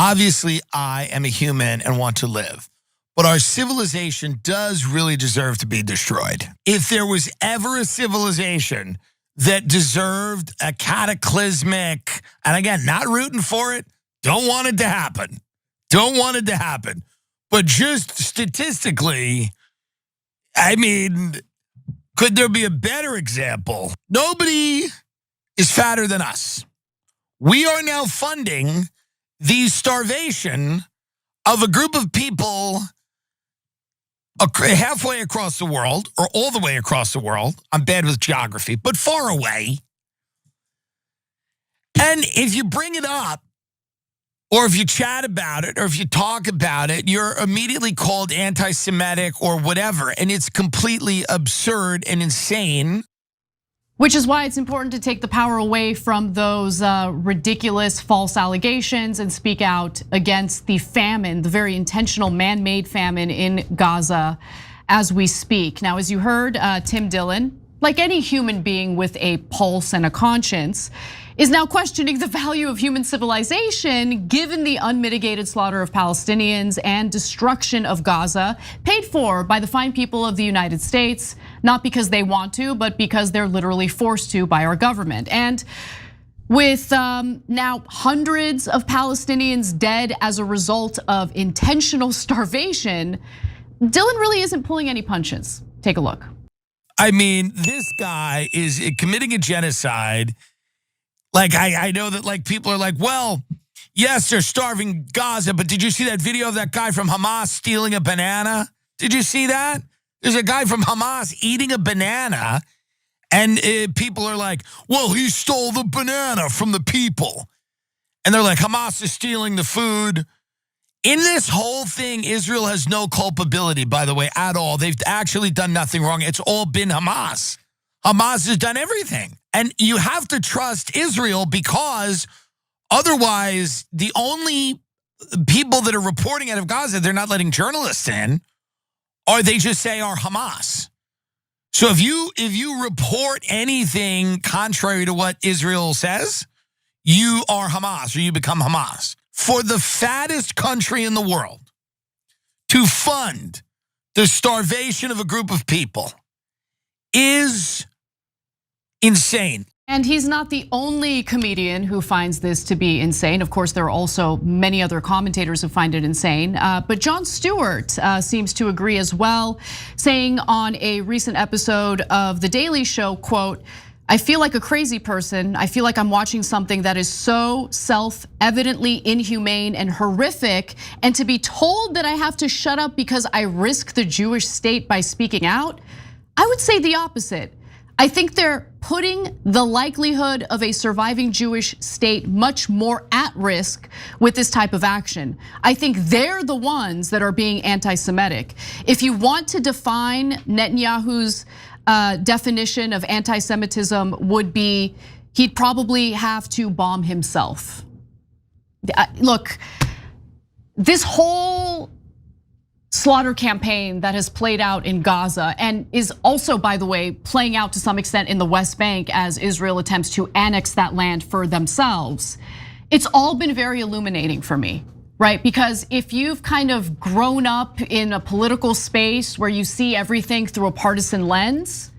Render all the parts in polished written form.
Obviously, I am a human and want to live. But our civilization does really deserve to be destroyed. If there was ever a civilization that deserved a cataclysmic, and again, not rooting for it, don't want it to happen. Don't want it to happen. But just statistically, I mean, could there be a better example? Nobody is fatter than us. We are now funding the starvation of a group of people halfway across the world, or all the way across the world. I'm bad with geography, but far away. And if you bring it up, or if you chat about it, or if you talk about it, you're immediately called anti-Semitic or whatever, and it's completely absurd and insane. Which is why it's important to take the power away from those ridiculous false allegations and speak out against the famine, the very intentional man-made famine in Gaza as we speak. Now, as you heard, Tim Dillon, like any human being with a pulse and a conscience, is now questioning the value of human civilization given the unmitigated slaughter of Palestinians and destruction of Gaza, paid for by the fine people of the United States, not because they want to, but because they're literally forced to by our government. And with now hundreds of Palestinians dead as a result of intentional starvation, Dillon really isn't pulling any punches. Take a look. I mean, this guy is committing a genocide. Like, I know that like people are like, well, yes, they're starving Gaza, but did you see that video of that guy from Hamas stealing a banana? Did you see that? There's a guy from Hamas eating a banana, and people are like, well, he stole the banana from the people. And they're like, Hamas is stealing the food. In this whole thing, Israel has no culpability, by the way, at all. They've actually done nothing wrong. It's all been Hamas. Hamas has done everything. And you have to trust Israel, because otherwise the only people that are reporting out of Gaza, they're not letting journalists in, or they just say are Hamas. So if you report anything contrary to what Israel says, you are Hamas, or you become Hamas. For the fattest country in the world to fund the starvation of a group of people is insane. And he's not the only comedian who finds this to be insane. Of course, there are also many other commentators who find it insane. But Jon Stewart seems to agree as well, saying on a recent episode of The Daily Show, quote, I feel like a crazy person. I feel like I'm watching something that is so self-evidently inhumane and horrific. And to be told that I have to shut up because I risk the Jewish state by speaking out, I would say the opposite. I think they're putting the likelihood of a surviving Jewish state much more at risk with this type of action. I think they're the ones that are being anti-Semitic. If you want to define Netanyahu's definition of anti-Semitism, would be he'd probably have to bomb himself. Look, this whole slaughter campaign that has played out in Gaza and is also, by the way, playing out to some extent in the West Bank as Israel attempts to annex that land for themselves. It's all been very illuminating for me, right? Because if you've kind of grown up in a political space where you see everything through a partisan lens,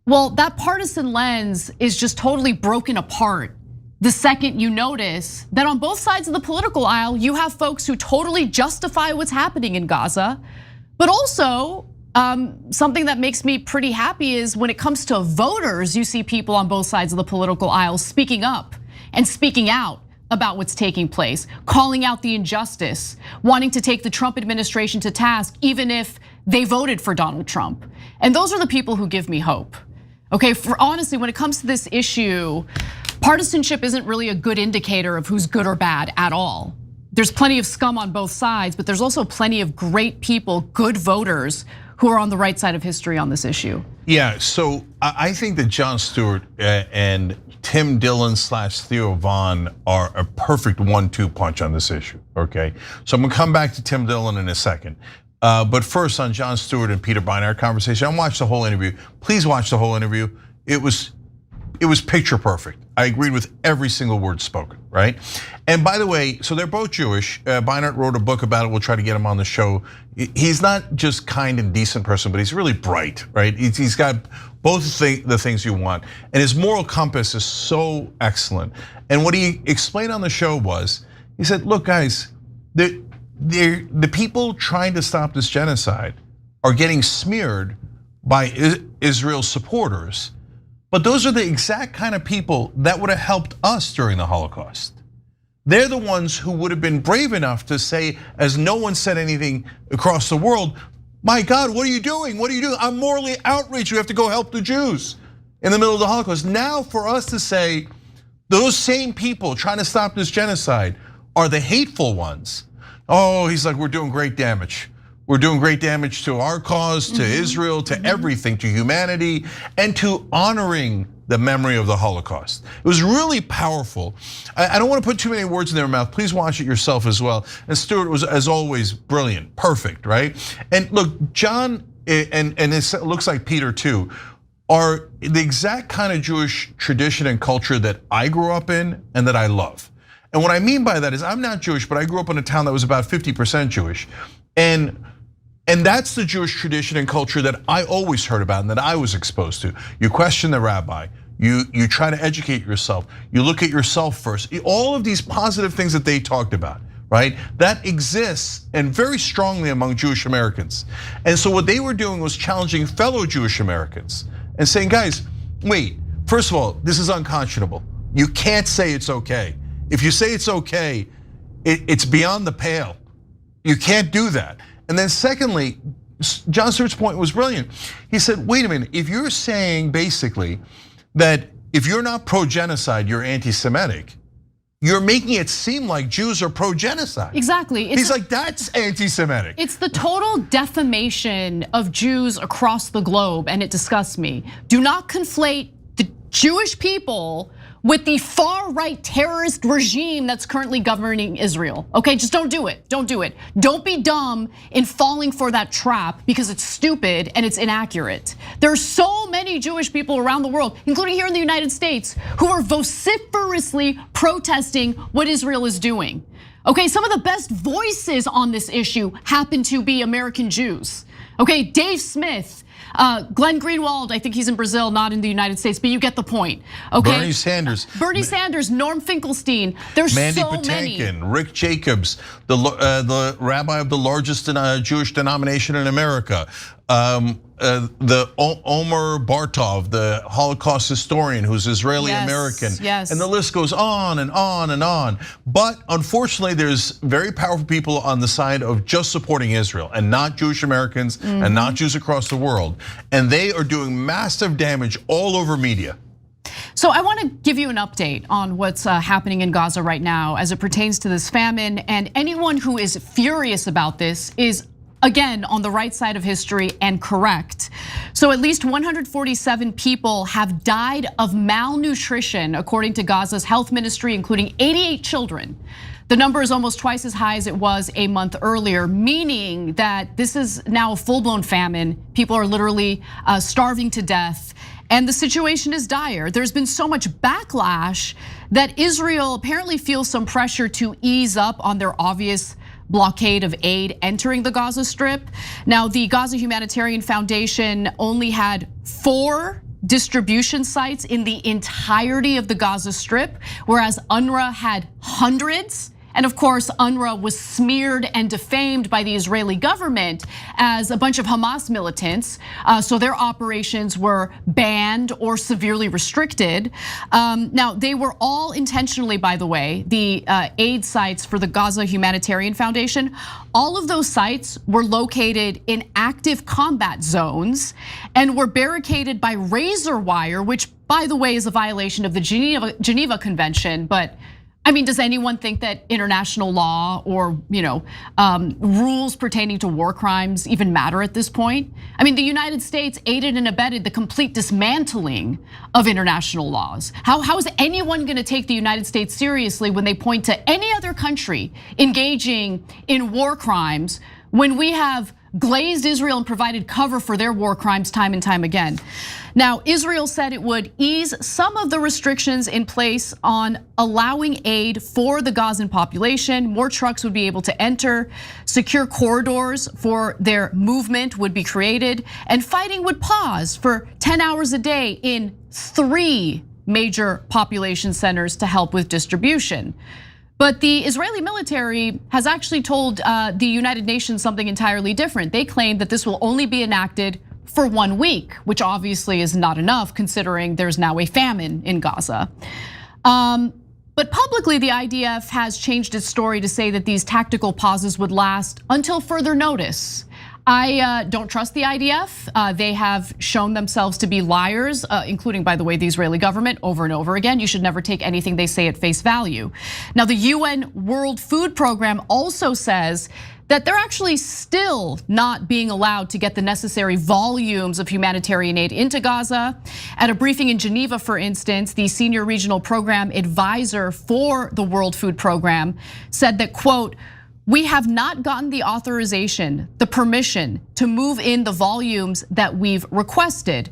well, that partisan lens is just totally broken apart the second you notice that on both sides of the political aisle, you have folks who totally justify what's happening in Gaza. But also, something that makes me pretty happy is when it comes to voters, you see people on both sides of the political aisle speaking up and speaking out about what's taking place, calling out the injustice, wanting to take the Trump administration to task, even if they voted for Donald Trump. And those are the people who give me hope. Okay, for honestly, when it comes to this issue, partisanship isn't really a good indicator of who's good or bad at all. There's plenty of scum on both sides, but there's also plenty of great people, good voters, who are on the right side of history on this issue. Yeah, so I think that Jon Stewart and Tim Dillon / Theo Von are a perfect 1-2 punch on this issue, okay? So I'm gonna come back to Tim Dillon in a second. But first on Jon Stewart and Peter Beinart conversation, I watched the whole interview. Please watch the whole interview. It was picture perfect. I agreed with every single word spoken, right? And by the way, so they're both Jewish. Beinart wrote a book about it. We'll try to get him on the show. He's not just kind and decent person, but he's really bright, right? He's got both the things you want. And his moral compass is so excellent. And what he explained on the show was, he said, look guys, the people trying to stop this genocide are getting smeared by Israel's supporters. But those are the exact kind of people that would have helped us during the Holocaust. They're the ones who would have been brave enough to say, as no one said anything across the world, my God, what are you doing? What are you doing? I'm morally outraged. You have to go help the Jews in the middle of the Holocaust. Now for us to say, those same people trying to stop this genocide are the hateful ones. Oh, he's like, we're doing great damage. We're doing great damage to our cause, to Israel, to everything, to humanity, and to honoring the memory of the Holocaust. It was really powerful. I don't want to put too many words in their mouth. Please watch it yourself as well. And Stewart was, as always, brilliant, perfect, right? And look, John, and it looks like Peter too, are the exact kind of Jewish tradition and culture that I grew up in and that I love. And what I mean by that is I'm not Jewish, but I grew up in a town that was about 50% Jewish. And that's the Jewish tradition and culture that I always heard about and that I was exposed to. You question the rabbi, you try to educate yourself, you look at yourself first. All of these positive things that they talked about, right? That exists and very strongly among Jewish Americans. And so what they were doing was challenging fellow Jewish Americans and saying, guys, wait, first of all, this is unconscionable. You can't say it's okay. If you say it's okay, it's beyond the pale. You can't do that. And then secondly, Jon Stewart's point was brilliant. He said, wait a minute, if you're saying basically that if you're not pro-genocide, you're anti-Semitic, you're making it seem like Jews are pro-genocide. Exactly. He's like, that's anti-Semitic. It's the total defamation of Jews across the globe, and it disgusts me. Do not conflate the Jewish people with the far-right terrorist regime that's currently governing Israel. Okay, just don't do it, don't do it. Don't be dumb in falling for that trap because it's stupid and it's inaccurate. There are so many Jewish people around the world, including here in the United States, who are vociferously protesting what Israel is doing. Okay, some of the best voices on this issue happen to be American Jews. Okay, Dave Smith, Glenn Greenwald, I think he's in Brazil, not in the United States, but you get the point. Okay. Bernie Sanders. Bernie Sanders, Norm Finkelstein. There's Mandy so Patinkin, many. Rick Jacobs, the rabbi of the largest Jewish denomination in America. The Omer Bartov, the Holocaust historian who's Israeli American, yes. And the list goes on and on and on. But unfortunately, there's very powerful people on the side of just supporting Israel and not Jewish Americans and not Jews across the world. And they are doing massive damage all over media. So I want to give you an update on what's happening in Gaza right now as it pertains to this famine. And anyone who is furious about this is, again, on the right side of history and correct. So at least 147 people have died of malnutrition, according to Gaza's health ministry, including 88 children. The number is almost twice as high as it was a month earlier, meaning that this is now a full-blown famine. People are literally starving to death. And the situation is dire. There's been so much backlash that Israel apparently feels some pressure to ease up on their obvious blockade of aid entering the Gaza Strip. Now, the Gaza Humanitarian Foundation only had 4 distribution sites in the entirety of the Gaza Strip, whereas UNRWA had hundreds. And of course, UNRWA was smeared and defamed by the Israeli government as a bunch of Hamas militants. So their operations were banned or severely restricted. Now, they were all intentionally, by the way, the aid sites for the Gaza Humanitarian Foundation. All of those sites were located in active combat zones and were barricaded by razor wire, which, by the way, is a violation of the Geneva Convention. But I mean, does anyone think that international law or rules pertaining to war crimes even matter at this point? I mean, the United States aided and abetted the complete dismantling of international laws. How is anyone gonna take the United States seriously when they point to any other country engaging in war crimes when we have glazed Israel and provided cover for their war crimes time and time again. Now, Israel said it would ease some of the restrictions in place on allowing aid for the Gazan population. More trucks would be able to enter, secure corridors for their movement would be created, and fighting would pause for 10 hours a day in 3 major population centers to help with distribution. But the Israeli military has actually told the United Nations something entirely different. They claim that this will only be enacted for 1 week, which obviously is not enough considering there's now a famine in Gaza. But publicly, the IDF has changed its story to say that these tactical pauses would last until further notice. I don't trust the IDF. They have shown themselves to be liars, including, by the way, the Israeli government over and over again. You should never take anything they say at face value. Now, the UN World Food Program also says that they're actually still not being allowed to get the necessary volumes of humanitarian aid into Gaza. At a briefing in Geneva, for instance, the senior regional program advisor for the World Food Program said that, quote, "We have not gotten the authorization, the permission to move in the volumes that we've requested."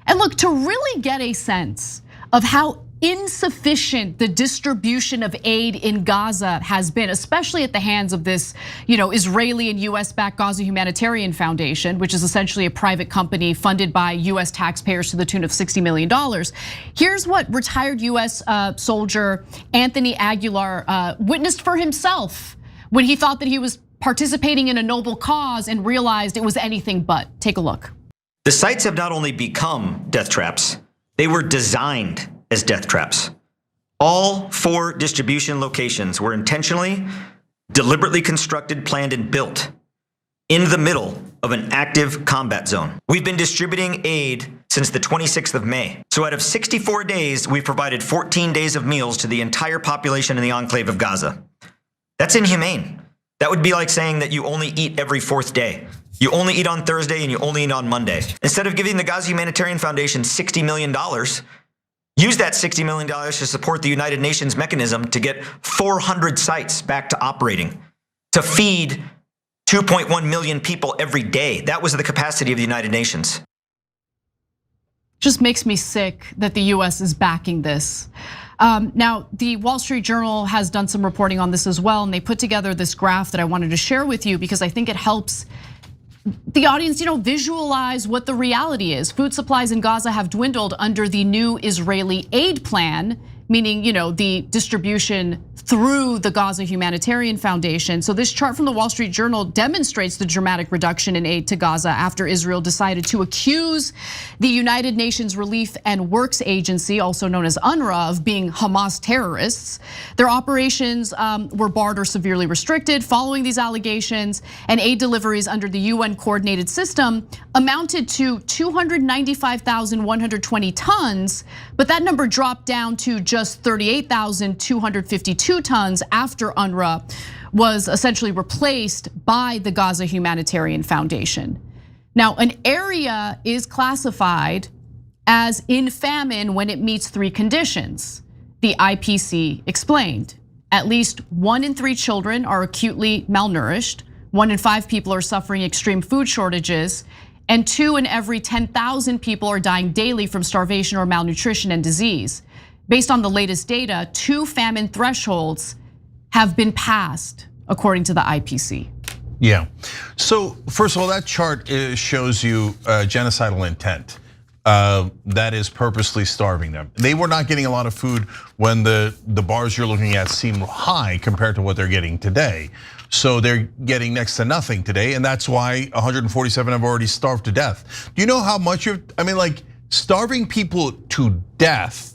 And look, to really get a sense of how insufficient the distribution of aid in Gaza has been, especially at the hands of this, Israeli and US-backed Gaza Humanitarian Foundation, which is essentially a private company funded by US taxpayers to the tune of $60 million. Here's what retired US soldier Anthony Aguilar witnessed for himself when he thought that he was participating in a noble cause and realized it was anything but. Take a look. The sites have not only become death traps, they were designed as death traps. All 4 distribution locations were intentionally, deliberately constructed, planned, and built in the middle of an active combat zone. We've been distributing aid since the 26th of May. So out of 64 days, we've provided 14 days of meals to the entire population in the enclave of Gaza. That's inhumane. That would be like saying that you only eat every 4th day. You only eat on Thursday and you only eat on Monday. Instead of giving the Gaza Humanitarian Foundation $60 million, use that $60 million to support the United Nations mechanism to get 400 sites back to operating, to feed 2.1 million people every day. That was the capacity of the United Nations. Just makes me sick that the US is backing this. Now, the Wall Street Journal has done some reporting on this as well, and they put together this graph that I wanted to share with you because I think it helps the audience, visualize what the reality is. Food supplies in Gaza have dwindled under the new Israeli aid plan, meaning, the distribution through the Gaza Humanitarian Foundation. So this chart from the Wall Street Journal demonstrates the dramatic reduction in aid to Gaza after Israel decided to accuse the United Nations Relief and Works Agency, also known as UNRWA, of being Hamas terrorists. Their operations were barred or severely restricted following these allegations, and aid deliveries under the UN coordinated system amounted to 295,120 tons, but that number dropped down to just 38,252 tons after UNRWA was essentially replaced by the Gaza Humanitarian Foundation. Now, an area is classified as in famine when it meets 3 conditions. The IPC explained. At least 1 in 3 children are acutely malnourished, 1 in 5 people are suffering extreme food shortages, and 2 in every 10,000 people are dying daily from starvation or malnutrition and disease. Based on the latest data, 2 famine thresholds have been passed, according to the IPC. Yeah, so first of all, that chart shows you genocidal intent. That is purposely starving them. They were not getting a lot of food when the bars you're looking at seem high compared to what they're getting today. So they're getting next to nothing today, and that's why 147 have already starved to death. Do you know how much starving people to death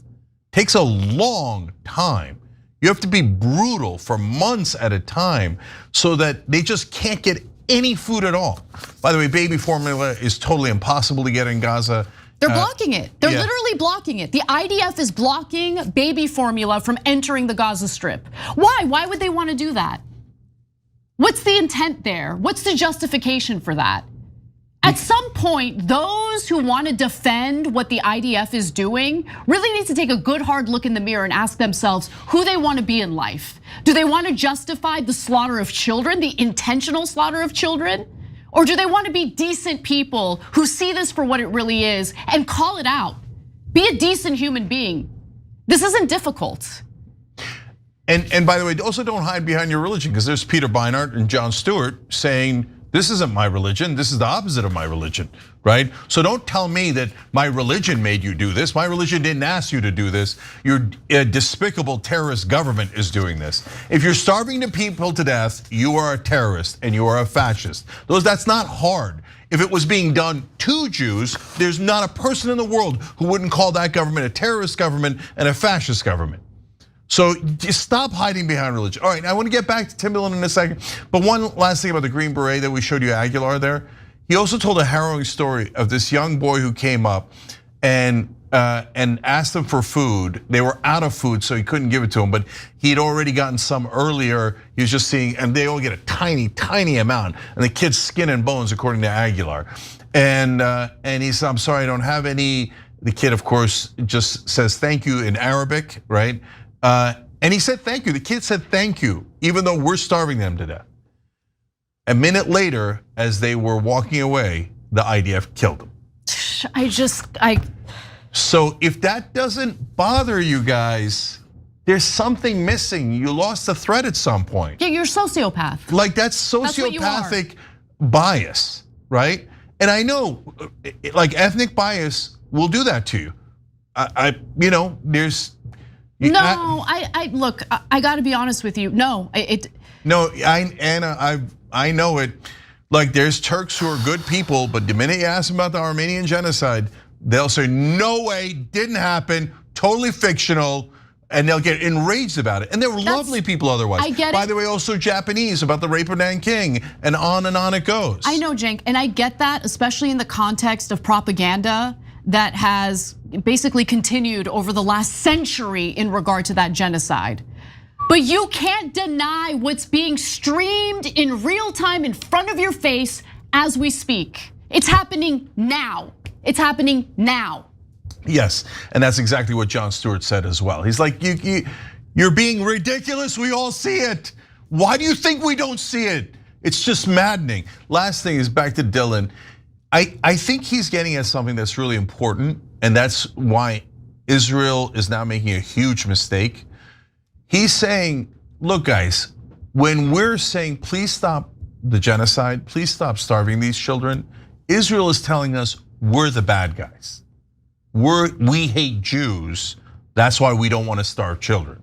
takes a long time. You have to be brutal for months at a time so that they just can't get any food at all. By the way, baby formula is totally impossible to get in Gaza. They're blocking it. They're literally blocking it. The IDF is blocking baby formula from entering the Gaza Strip. Why? Why would they want to do that? What's the intent there? What's the justification for that? At some point, those who want to defend what the IDF is doing really need to take a good hard look in the mirror and ask themselves who they want to be in life. Do they want to justify the slaughter of children, the intentional slaughter of children? Or do they want to be decent people who see this for what it really is and call it out? Be a decent human being. This isn't difficult. And by the way, also don't hide behind your religion, because there's Peter Beinart and Jon Stewart saying, this isn't my religion, this is the opposite of my religion, right? So don't tell me that my religion made you do this. My religion didn't ask you to do this. Your despicable terrorist government is doing this. If you're starving the people to death, you are a terrorist and you are a fascist. That's not hard. If it was being done to Jews, there's not a person in the world who wouldn't call that government a terrorist government and a fascist government. So just stop hiding behind religion. All right, I want to get back to Tim Dillon in a second. But one last thing about the Green Beret that we showed you, Aguilar there. He also told a harrowing story of this young boy who came up and asked them for food. They were out of food, so he couldn't give it to them, but he'd already gotten some earlier. He was just seeing, and they all get a tiny, tiny amount. And the kid's skin and bones, according to Aguilar. And he said, I'm sorry, I don't have any. The kid, of course, just says thank you in Arabic, right? And he said thank you. The kid said thank you, even though we're starving them to death. A minute later, as they were walking away, the IDF killed them. So if that doesn't bother you guys, there's something missing. You lost the thread at some point. Yeah, you're a sociopath. Like that's sociopathic bias, right? And I know, like ethnic bias will do that to you. There's. No, look. I got to be honest with you. No, No, Anna, I know it. Like there's Turks who are good people, but the minute you ask them about the Armenian genocide, they'll say no way, didn't happen, totally fictional, and they'll get enraged about it. And they're lovely people otherwise. I get it. By the way, also Japanese about the rape of Nanking, and on it goes. I know, Cenk, and I get that, especially in the context of propaganda that has basically continued over the last century in regard to that genocide. But you can't deny what's being streamed in real time in front of your face as we speak. It's happening now. It's happening now. Yes, and that's exactly what Jon Stewart said as well. He's like, you're being ridiculous, we all see it. Why do you think we don't see it? It's just maddening. Last thing is back to Dillon. I think he's getting at something that's really important, and that's why Israel is now making a huge mistake. He's saying, look guys, when we're saying please stop the genocide, please stop starving these children, Israel is telling us we're the bad guys. We hate Jews, that's why we don't want to starve children.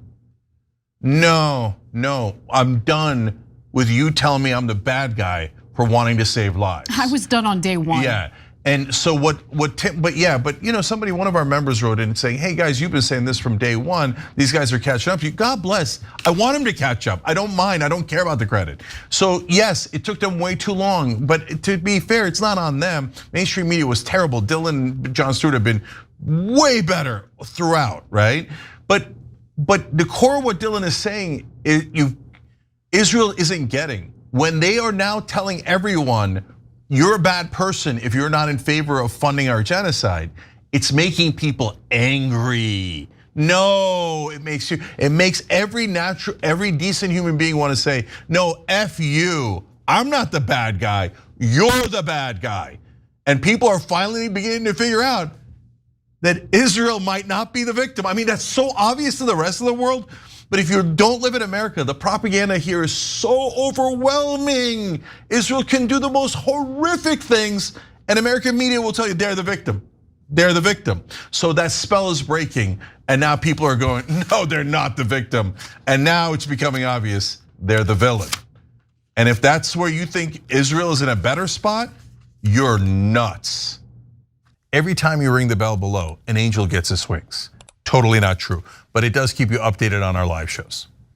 No, I'm done with you telling me I'm the bad guy for wanting to save lives. I was done on day one. Yeah, and so somebody, one of our members wrote in saying, hey guys, you've been saying this from day one. These guys are catching up to you. God bless, I want them to catch up. I don't mind, I don't care about the credit. So yes, it took them way too long, but to be fair, it's not on them. Mainstream media was terrible. Dillon and Jon Stewart have been way better throughout, right? But the core of what Dillon is saying is Israel isn't getting. When they are now telling everyone, you're a bad person if you're not in favor of funding our genocide, it's making people angry. No, it makes every decent human being want to say, no, F you, I'm not the bad guy, you're the bad guy. And people are finally beginning to figure out that Israel might not be the victim. I mean, that's so obvious to the rest of the world. But if you don't live in America, the propaganda here is so overwhelming. Israel can do the most horrific things, and American media will tell you they're the victim. They're the victim. So that spell is breaking, and now people are going, no, they're not the victim. And now it's becoming obvious they're the villain. And if that's where you think Israel is in a better spot, you're nuts. Every time you ring the bell below, an angel gets his wings. Totally not true, but it does keep you updated on our live shows.